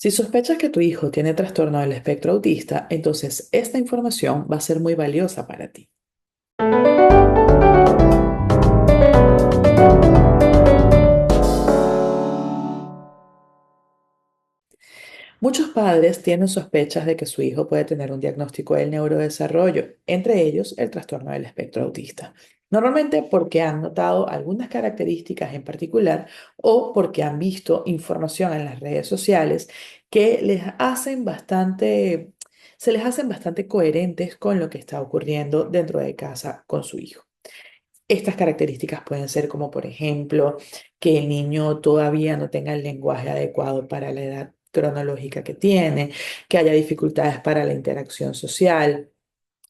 Si sospechas que tu hijo tiene trastorno del espectro autista, entonces esta información va a ser muy valiosa para ti. Muchos padres tienen sospechas de que su hijo puede tener un diagnóstico del neurodesarrollo, entre ellos el trastorno del espectro autista. Normalmente porque han notado algunas características en particular o porque han visto información en las redes sociales que se les hacen bastante coherentes con lo que está ocurriendo dentro de casa con su hijo. Estas características pueden ser como, por ejemplo, que el niño todavía no tenga el lenguaje adecuado para la edad cronológica que tiene, que haya dificultades para la interacción social,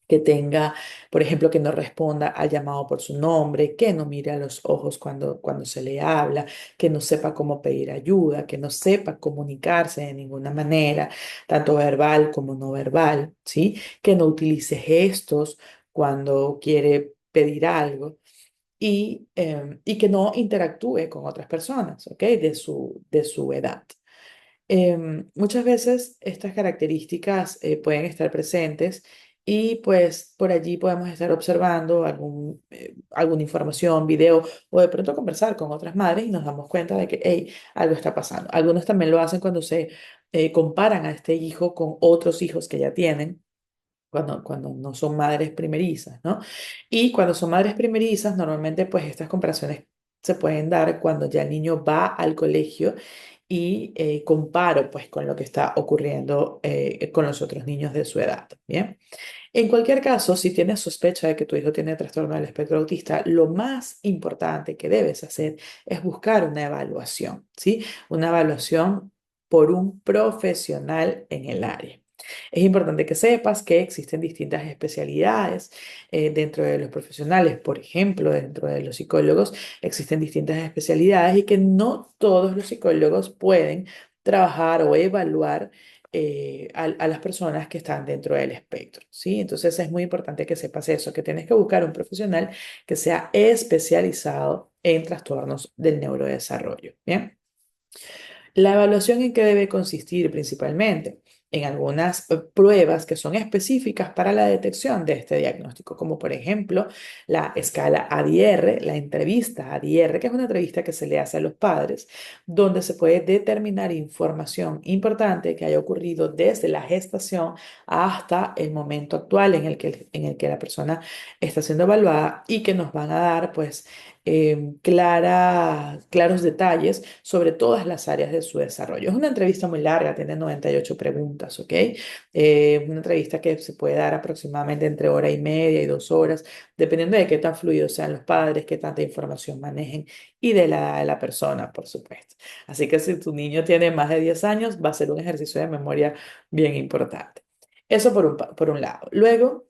que tenga, por ejemplo, que no responda al llamado por su nombre, que no mire a los ojos cuando se le habla, que no sepa cómo pedir ayuda, que no sepa comunicarse de ninguna manera, tanto verbal como no verbal, ¿sí? Que no utilice gestos cuando quiere pedir algo y que no interactúe con otras personas, ¿ok? De su edad. Muchas veces estas características pueden estar presentes y pues por allí podemos estar observando alguna información, video o de pronto conversar con otras madres y nos damos cuenta de que hey, algo está pasando. Algunos también lo hacen cuando se comparan a este hijo con otros hijos que ya tienen cuando no son madres primerizas, ¿no? Y cuando son madres primerizas, normalmente pues estas comparaciones se pueden dar cuando ya el niño va al colegio y comparo pues con lo que está ocurriendo con los otros niños de su edad, ¿bien? En cualquier caso, si tienes sospecha de que tu hijo tiene trastorno del espectro autista, lo más importante que debes hacer es buscar una evaluación, ¿sí? Una evaluación por un profesional en el área. Es importante que sepas que existen distintas especialidades dentro de los profesionales, por ejemplo, dentro de los psicólogos existen distintas especialidades y que no todos los psicólogos pueden trabajar o evaluar a las personas que están dentro del espectro, ¿sí? Entonces es muy importante que sepas eso, que tienes que buscar un profesional que sea especializado en trastornos del neurodesarrollo, ¿bien? La evaluación en qué debe consistir principalmente en algunas pruebas que son específicas para la detección de este diagnóstico, como por ejemplo la escala ADR, la entrevista ADR, que es una entrevista que se le hace a los padres, donde se puede determinar información importante que haya ocurrido desde la gestación hasta el momento actual en el que la persona está siendo evaluada y que nos van a dar pues claros detalles sobre todas las áreas de su desarrollo. Es una entrevista muy larga, tiene 98 preguntas, ¿ok? Una entrevista que se puede dar aproximadamente entre hora y media y 2 horas, dependiendo de qué tan fluidos sean los padres, qué tanta información manejen y de la edad de la persona, por supuesto. Así que si tu niño tiene más de 10 años, va a ser un ejercicio de memoria bien importante. Eso por un lado. Luego,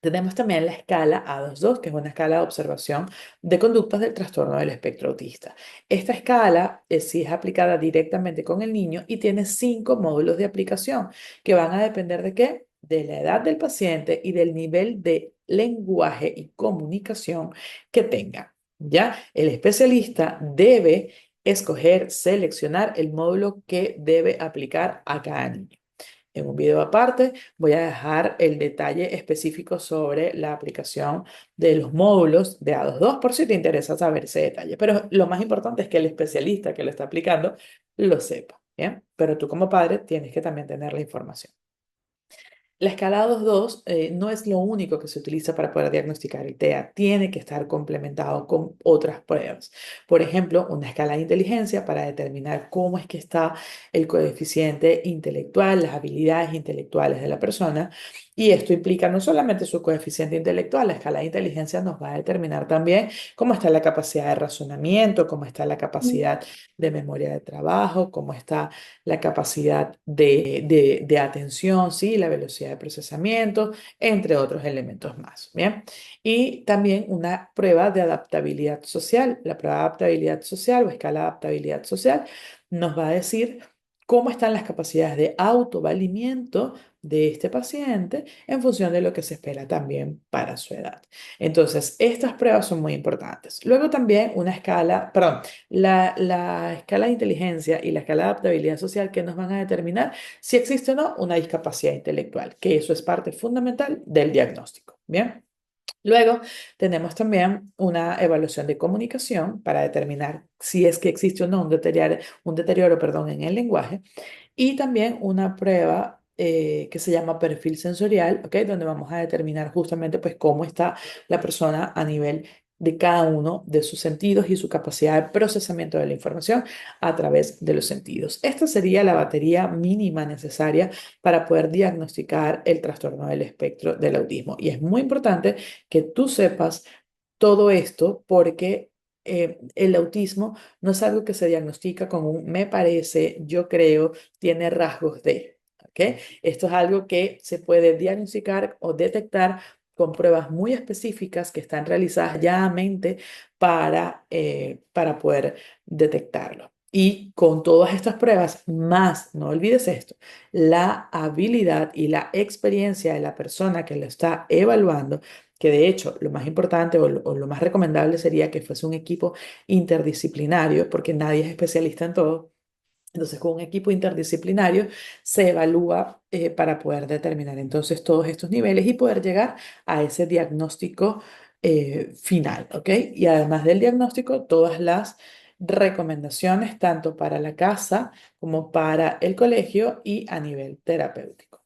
tenemos también la escala A22, que es una escala de observación de conductas del trastorno del espectro autista. Esta escala sí es aplicada directamente con el niño y tiene 5 módulos de aplicación que van a depender de qué? De la edad del paciente y del nivel de lenguaje y comunicación que tenga. ¿Ya? El especialista debe escoger, seleccionar el módulo que debe aplicar a cada niño. En un video aparte voy a dejar el detalle específico sobre la aplicación de los módulos de A22 por si te interesa saber ese detalle. Pero lo más importante es que el especialista que lo está aplicando lo sepa, ¿bien? Pero tú como padre tienes que también tener la información. La escala 2.2 no es lo único que se utiliza para poder diagnosticar el TEA, tiene que estar complementado con otras pruebas. Por ejemplo, una escala de inteligencia para determinar cómo es que está el coeficiente intelectual, las habilidades intelectuales de la persona. Y esto implica no solamente su coeficiente intelectual, la escala de inteligencia nos va a determinar también cómo está la capacidad de razonamiento, cómo está la capacidad de memoria de trabajo, cómo está la capacidad de atención, ¿sí? La velocidad de procesamiento, entre otros elementos más, ¿bien? Y también una prueba de adaptabilidad social. La prueba de adaptabilidad social o escala de adaptabilidad social nos va a decir cómo están las capacidades de autovalimiento de este paciente en función de lo que se espera también para su edad. Entonces, estas pruebas son muy importantes. Luego también una escala, perdón, la escala de inteligencia y la escala de adaptabilidad social que nos van a determinar si existe o no una discapacidad intelectual, que eso es parte fundamental del diagnóstico. Bien. Luego tenemos también una evaluación de comunicación para determinar si es que existe o no un deterioro, perdón, en el lenguaje y también una prueba que se llama perfil sensorial, ¿ok? Donde vamos a determinar justamente pues cómo está la persona a nivel de cada uno de sus sentidos y su capacidad de procesamiento de la información a través de los sentidos. Esta sería la batería mínima necesaria para poder diagnosticar el trastorno del espectro del autismo. Y es muy importante que tú sepas todo esto porque el autismo no es algo que se diagnostica con un me parece, yo creo, tiene rasgos de, ¿ok? Esto es algo que se puede diagnosticar o detectar con pruebas muy específicas que están realizadas ya a mente para poder detectarlo. Y con todas estas pruebas, más, no olvides esto, la habilidad y la experiencia de la persona que lo está evaluando, que de hecho lo más importante o lo más recomendable sería que fuese un equipo interdisciplinario, porque nadie es especialista en todo. Entonces, con un equipo interdisciplinario se evalúa para poder determinar entonces todos estos niveles y poder llegar a ese diagnóstico final, ¿ok? Y además del diagnóstico, todas las recomendaciones, tanto para la casa como para el colegio y a nivel terapéutico.